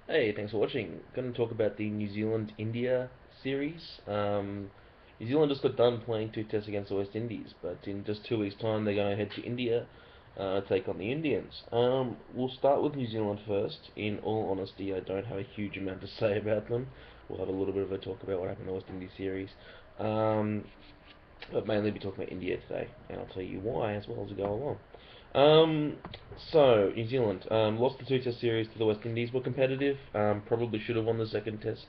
Hey, thanks for watching. Going to talk about the New Zealand-India series. New Zealand just got done playing two tests against the West Indies, but in just 2 weeks' time they're going to head to India, take on the Indians. We'll start with New Zealand first. In all honesty, I don't have a huge amount to say about them. We'll have a little bit of a talk about what happened in the West Indies series. Um, but mainly be talking about India today, and I'll tell you why as well as we go along. Um, New Zealand lost the two-test series to the West Indies. Were competitive. Probably should have won the second test.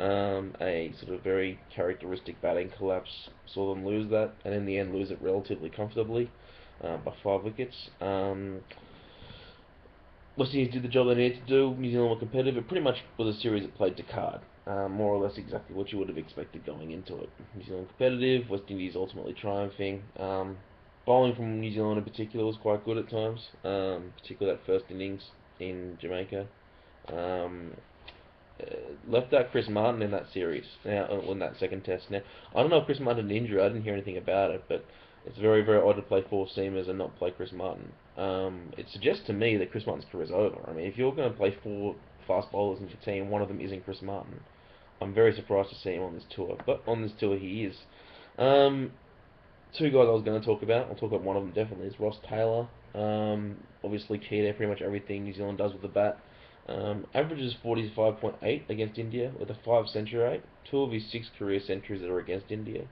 A sort of very characteristic batting collapse saw them lose that, and in the end lose it relatively comfortably by 5 wickets. West Indies did the job they needed to do. New Zealand were competitive. It pretty much was a series that played to card. More or less exactly what you would have expected going into it. New Zealand competitive, West Indies ultimately triumphing. Bowling from New Zealand in particular was quite good at times, particularly that first innings in Jamaica. Um, Left out Chris Martin in that series, now in that second test. Now, I don't know if Chris Martin had an injury, I didn't hear anything about it, but it's very, very odd to play four seamers and not play Chris Martin. It suggests to me that Chris Martin's career is over. I mean, if you're going to play four fast bowlers in your team, one of them isn't Chris Martin. I'm very surprised to see him on this tour, but on this tour he is. Um, Two guys I was going to talk about, I'll talk about one of them definitely, is Ross Taylor. Obviously key to pretty much everything New Zealand does with the bat. Averages 45.8 against India with a 5 century rate. Two of his 6 career centuries that are against India.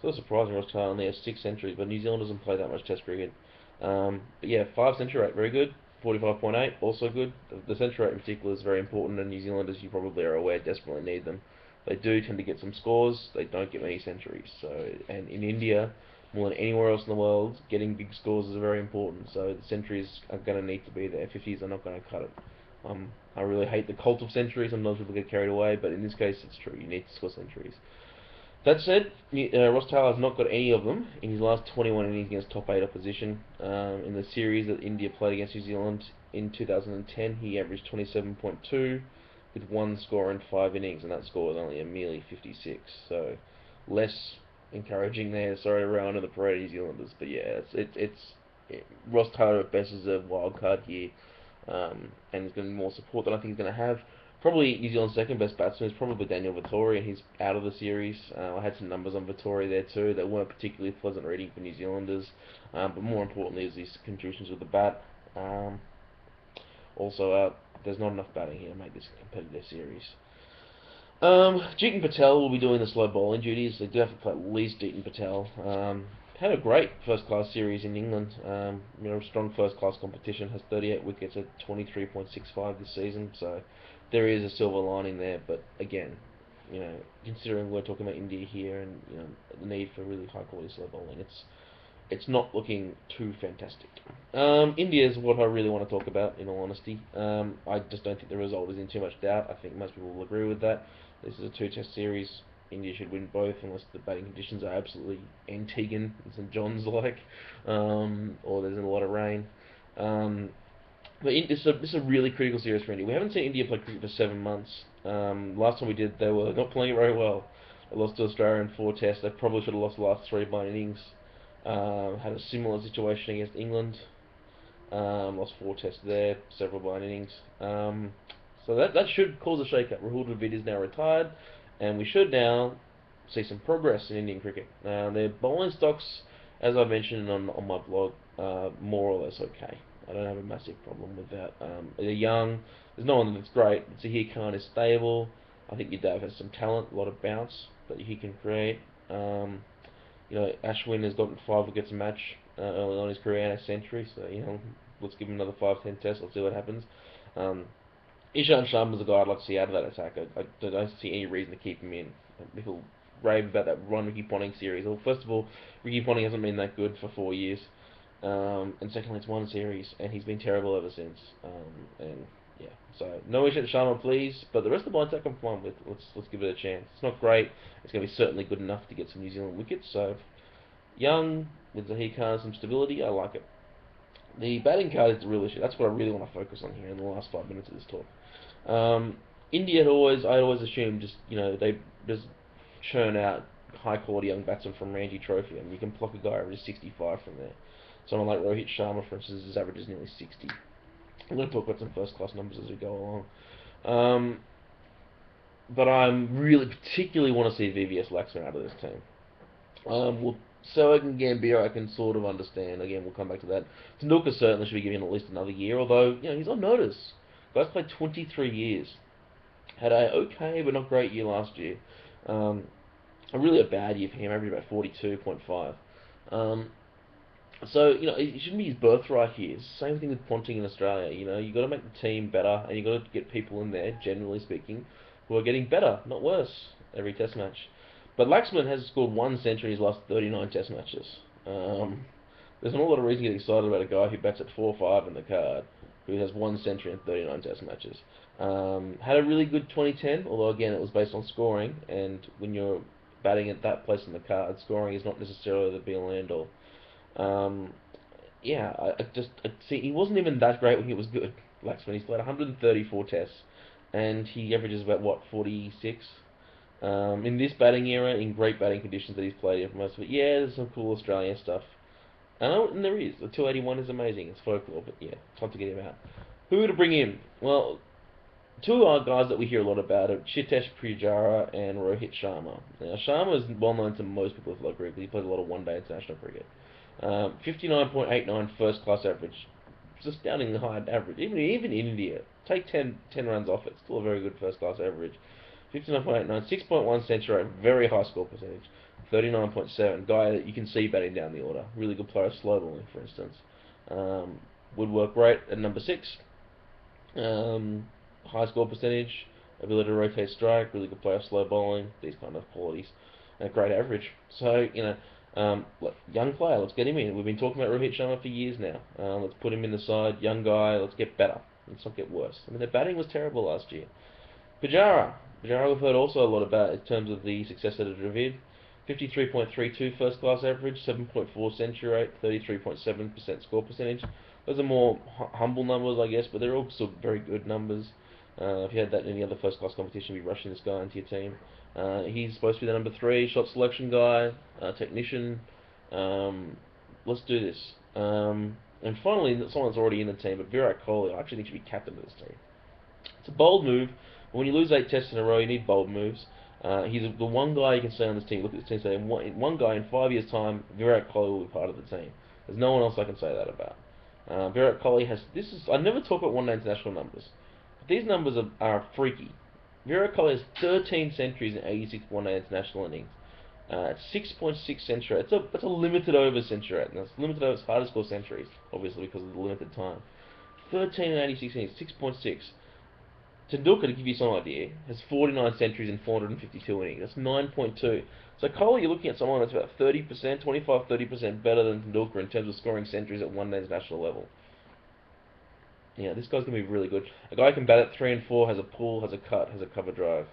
So it's surprising Ross Taylor only has 6 centuries, but New Zealand doesn't play that much Test cricket. But yeah, 5 century rate, very good. 45.8, also good. The century rate in particular is very important, and New Zealand, as you probably are aware, desperately need them. They do tend to get some scores. They don't get many centuries. So, and in India, more than anywhere else in the world, getting big scores is very important. So the centuries are going to need to be there. 50s are not going to cut it. I really hate the cult of centuries. Sometimes people get carried away, but in this case, it's true. You need to score centuries. That said, Ross Taylor has not got any of them in his last 21 innings against top 8 opposition. In the series that India played against New Zealand in 2010, he averaged 27.2 with one score in 5 innings, and that score was only a merely 56. So less encouraging there. Sorry to round of the parade of New Zealanders, but yeah, Ross Taylor at best is a wild card here, and he's going to need more support than I think he's going to have. Probably New Zealand's second best batsman is probably Daniel Vettori, and he's out of the series. I had some numbers on Vettori there too. They weren't particularly pleasant reading for New Zealanders, but more importantly is his contributions with the bat. Um, Also, there's not enough batting here to make this a competitive series. Jeetan Patel will be doing the slow bowling duties. They do have to play at least Jeetan Patel. Had a great first class series in England. Strong first class competition. Has 38 wickets at 23.65 this season. So there is a silver lining there. But again, considering we're talking about India here and the need for really high quality slow bowling, it's not looking too fantastic. India is what I really want to talk about, in all honesty. I just don't think the result is in too much doubt. I think most people will agree with that. This is a two-test series. India should win both unless the batting conditions are absolutely Antiguan and St John's like, or there's a lot of rain. Um, but this is a really critical series for India. We haven't seen India play cricket for 7 months. Last time we did, they were not playing it very well. They lost to Australia in 4 tests. They probably should have lost the last 3 by innings. Had a similar situation against England. Lost 4 tests there, several by innings. So that should cause a shake-up. Rahul Dravid is now retired, and we should now see some progress in Indian cricket. Their bowling stocks, as I mentioned on my blog, more or less okay. I don't have a massive problem with that. They're young. There's no one that's great. Zahir Khan is stable. I think Yadav has some talent, a lot of bounce that he can create. Ashwin has gotten 5 wickets a match early on in his career and a century, so let's give him another 5-10 tests. Let's see what happens. Um, Ishan Sharma's a guy I'd like to see out of that attack. I don't see any reason to keep him in. People rave about that Ron Ricky Ponting series. Well, first of all, Ricky Ponting hasn't been that good for 4 years, and secondly, it's one series, and he's been terrible ever since. And yeah, so no Ishan Sharma, please. But the rest of the blinds I can fine with. Let's give it a chance. It's not great. It's going to be certainly good enough to get some New Zealand wickets. So young with Zahir Khan, some stability. I like it. The batting card is the real issue. That's what I really want to focus on here in the last 5 minutes of this talk. India I always assumed they just churn out high quality young batsmen from Ranji Trophy, and you can pluck a guy average 65 from there. Someone like Rohit Sharma, for instance, his average is nearly 60. I'm going to talk about some first class numbers as we go along. Um, but I really particularly want to see VVS Laxman out of this team. Well, Selleck and Gambino I can sort of understand. Again, we'll come back to that. Tanuka certainly should be given at least another year, although, he's on notice. Guy's played 23 years. Had a okay but not great year last year. Um, really a bad year for him, averaged about 42.5. Um, so, it shouldn't be his birthright here. Same thing with Ponting in Australia. You got to make the team better, and you got to get people in there, generally speaking, who are getting better, not worse, every Test match. But Laxman has scored one century in his last 39 Test matches. There's not a lot of reason to get excited about a guy who bats at 4-5 in the card, who has one century in 39 Test matches. Had a really good 2010, although again it was based on scoring, and when you're batting at that place in the card, scoring is not necessarily the be all and end all. Um, yeah, I see. He wasn't even that great when he was good. Laxman, he's played 134 tests, and he averages about what 46. In this batting era, in great batting conditions that he's played in for most of it, yeah, there's some cool Australian stuff. And there is. The 281 is amazing. It's folklore, but yeah, time to get him out. Who to bring in? Well, two are guys that we hear a lot about are Chitesh Pujara and Rohit Sharma. Now, Sharma is well known to most people with low cricket. He plays a lot of one-day international cricket. 59.89 first-class average. It's astoundingly high average. Even in India, take 10 runs off it, still a very good first-class average. 59.89, 6.1 century rate, very high score percentage. 39.7, guy that you can see batting down the order. Really good player, slow bowling, for instance. Would work great at number 6. High score percentage, ability to rotate strike, really good player, slow bowling, these kind of qualities, and a great average. So, look, young player, let's get him in. We've been talking about Rohit Sharma for years now. Let's put him in the side, young guy, let's get better. Let's not get worse. I mean, their batting was terrible last year. Pujara. Pujara we've heard also a lot about in terms of the successor to Dravid. 53.32 first class average, 7.4 century rate, 33.7% score percentage. Those are more humble numbers, I guess, but they're all still very good numbers. If you had that in any other first class competition, you'd be rushing this guy into your team. He's supposed to be the number 3 shot selection guy, technician. Let's do this. And finally, someone's already in the team, but Virat Kohli, I actually think should be captain of this team. It's a bold move. But when you lose 8 tests in a row, you need bold moves. He's the one guy you can say on this team. Look at this team, say one guy in 5 years' time, Virat Kohli will be part of the team. There's no one else I can say that about. Virat Kohli has. I never talk about one-day international numbers, but these numbers are freaky. Virat Kohli has 13 centuries in 86 one-day international innings. It's 6.6 century. It's a limited over century rate. And it's limited over. It's hard to score centuries, obviously because of the limited time. 13 and 86 innings, 6.6. Tendulkar, to give you some idea, has 49 centuries in 452 innings. That's 9.2. So Kohli, you're looking at someone that's about 30%, 25-30% better than Tendulkar in terms of scoring centuries at one-day international level. Yeah, this guy's going to be really good. A guy who can bat at 3 and 4, has a pull, has a cut, has a cover drive.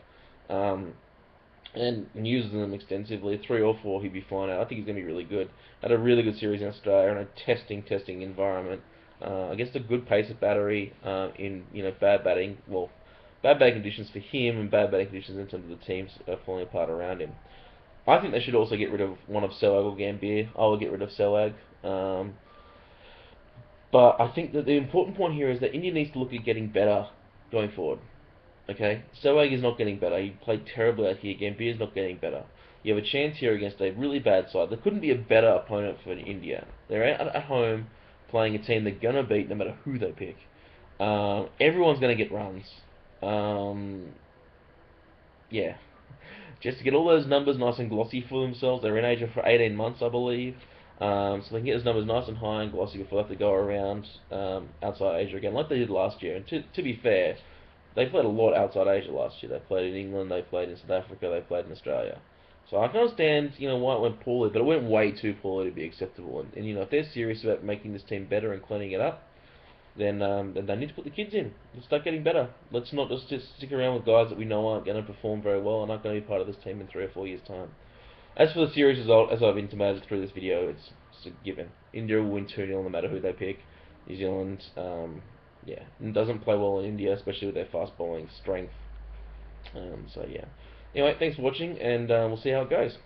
And uses them extensively. 3 or 4, he'd be fine out. I think he's going to be really good. Had a really good series in Australia in a testing environment. Against a good pace of battery in bad batting. Well, bad batting conditions for him and bad batting conditions in terms of the teams falling apart around him. I think they should also get rid of one of Sellag or Gambier. I will get rid of Sellag. But I think that the important point here is that India needs to look at getting better going forward. Okay, Selwag is not getting better. He played terribly out here again. Beer's not getting better. You have a chance here against a really bad side. There couldn't be a better opponent for India. They're at home playing a team they're gonna beat no matter who they pick. Everyone's gonna get runs. Yeah, just to get all those numbers nice and glossy for themselves. They're in Asia for 18 months, I believe. So they can get those numbers nice and high and glossy before they have to go around outside Asia again, like they did last year. And to be fair, they played a lot outside Asia last year. They played in England, they played in South Africa, they played in Australia. So I can understand, why it went poorly, but it went way too poorly to be acceptable. And if they're serious about making this team better and cleaning it up, then they need to put the kids in. Let's start getting better. Let's not just stick around with guys that we know aren't going to perform very well and aren't going to be part of this team in 3 or 4 years' time. As for the series result, as I've intimated through this video, it's a given. India will win 2-0 no matter who they pick. New Zealand, yeah, doesn't play well in India, especially with their fast bowling strength. So yeah. Anyway, thanks for watching, and we'll see how it goes.